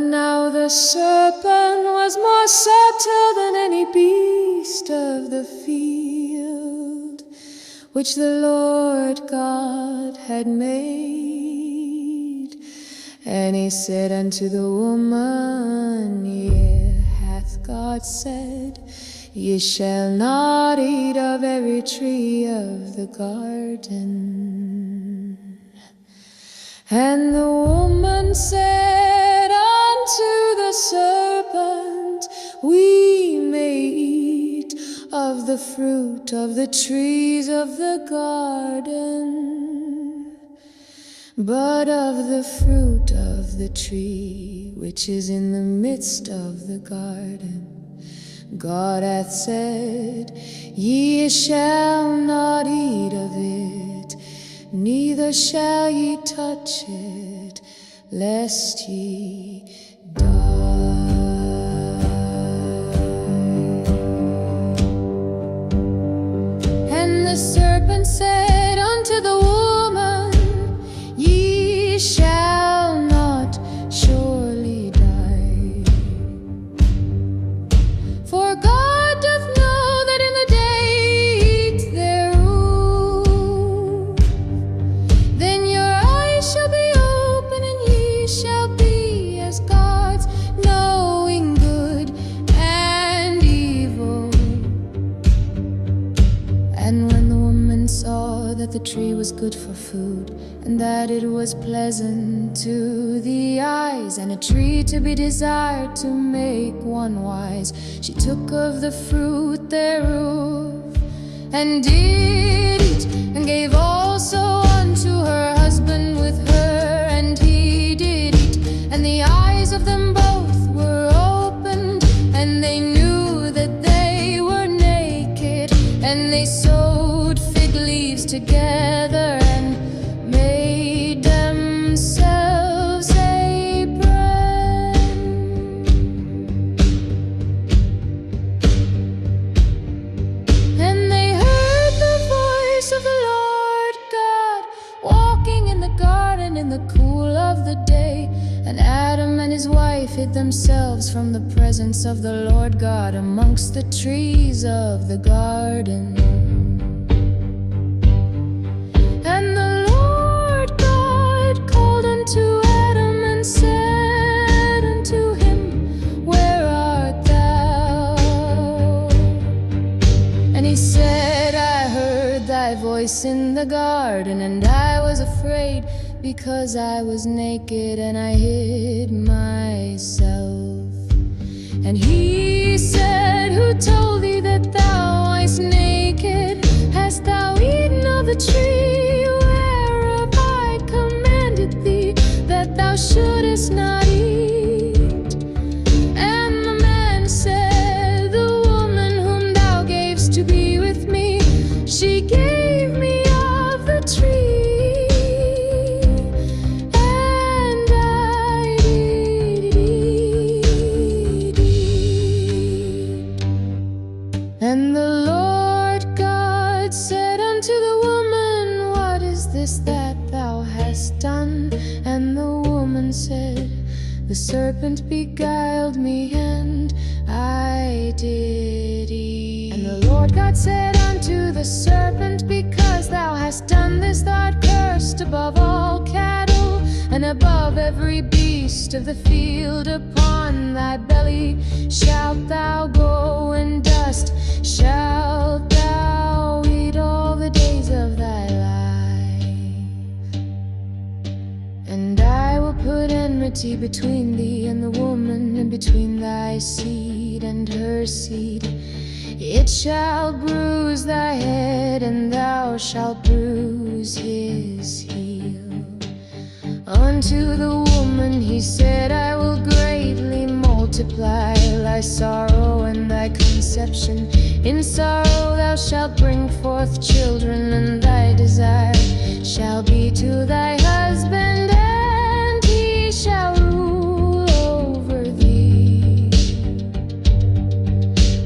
Now the serpent was more subtle than any beast of the field which the Lord God had made. And he said unto the woman, Yea, hath God said, Ye shall not eat of every tree of the garden. And the woman said unto the serpent, We may eat of the fruit of the trees of the garden, but of the fruit of the tree which is in the midst of the garden, God hath said, Ye shall not eat of it, neither shall ye touch it, lest ye die. And the serpent said unto the woman, Ye shall not surely die. For God doth know that in the day ye eat thereof, then your eyes shall be open, and ye shall be as gods, knowing good and evil. And when the woman saw that the tree was good for food, and that it was pleasant to the eyes, and a tree to be desired to make one wise, she took of the fruit thereof, and did eat, and gave also unto her husband with her, and he did eat. And the eyes of them both were opened, and they knew that they were naked, and they sewed fig leaves together, and made themselves aprons. And they heard the voice of the Lord God walking in the garden in the cool of the day. And Adam and his wife hid themselves from the presence of the Lord God amongst the trees of the garden. And the Lord God called unto Adam and said unto him, Where art thou? And he said, I heard thy voice in the garden, and I was afraid, because I was naked, and I hid myself. And he said, Who told thee that thou wast naked? Hast thou eaten of the tree whereof I commanded thee that thou shouldest not eat? And the man said, The woman whom thou gavest to be with me, she gave me of the tree, and I did eat. And the Lord God said unto the woman, What is this that thou hast done? And the woman said, The serpent beguiled me, and I did eat. And the Lord God said unto the serpent, Because thou hast done this, thou art cursed above all cattle, and above every beast of the field. Upon thy belly shalt thou go, and dust shalt thou eat all the days of thy life. And I will put enmity between thee and the woman, and between thy seed and her seed. It shall bruise thy head, and thou shalt bruise his heel. Unto the woman he said, I will greatly multiply thy sorrow and thy conception. In sorrow thou shalt bring forth children, and thy desire shall be to thy husband, and he shall rule over thee.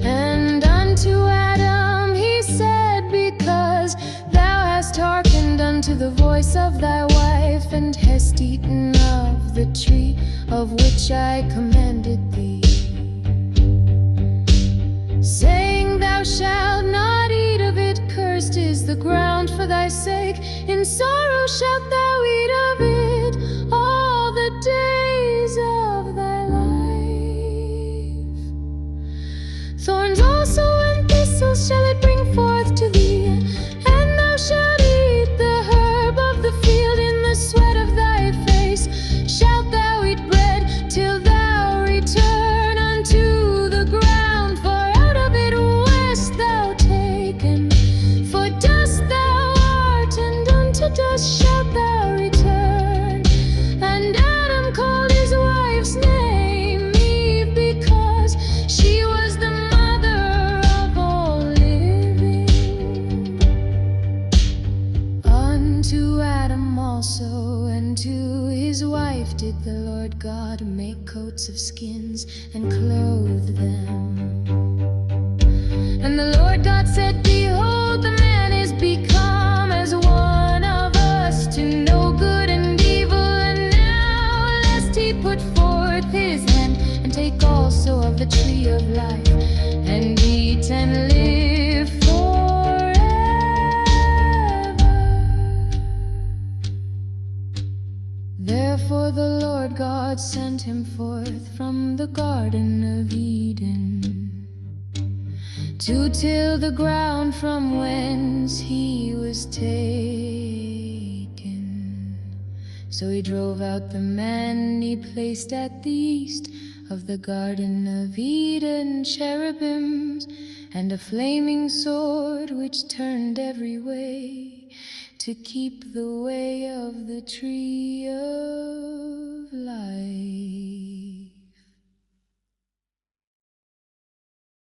And unto Adam he said, because thou hast hearkened unto the voice of thy wife, and hast eaten of the tree of which I commanded thee, saying, thou shalt not eat of it, cursed is the ground for thy sake, in sorrow shalt thou eat of it all the days of thy life. Thorns also and thistles shall it bring forth to thee, and thou shalt eat the herb of the field. In the sweat of thy face shalt thou eat bread, till thou return unto the ground, for out of it wast thou taken. For dust thou art, and unto dust shalt thou return. And Adam called his wife's name Eve, because she was the mother of all living. Unto Adam also and to his wife did the Lord God make coats of skins and clothe them. And the Lord God said, behold, the man is become as one of us, to know good and evil. And now lest he put forth his hand and take also of the tree of life, and eat and live forever. Therefore the Lord God sent him forth from the Garden of Eden, to till the ground from whence he was taken. So he drove out the man, and he placed at the east of the Garden of Eden cherubims, and a flaming sword which turned every way, to keep the way of the tree of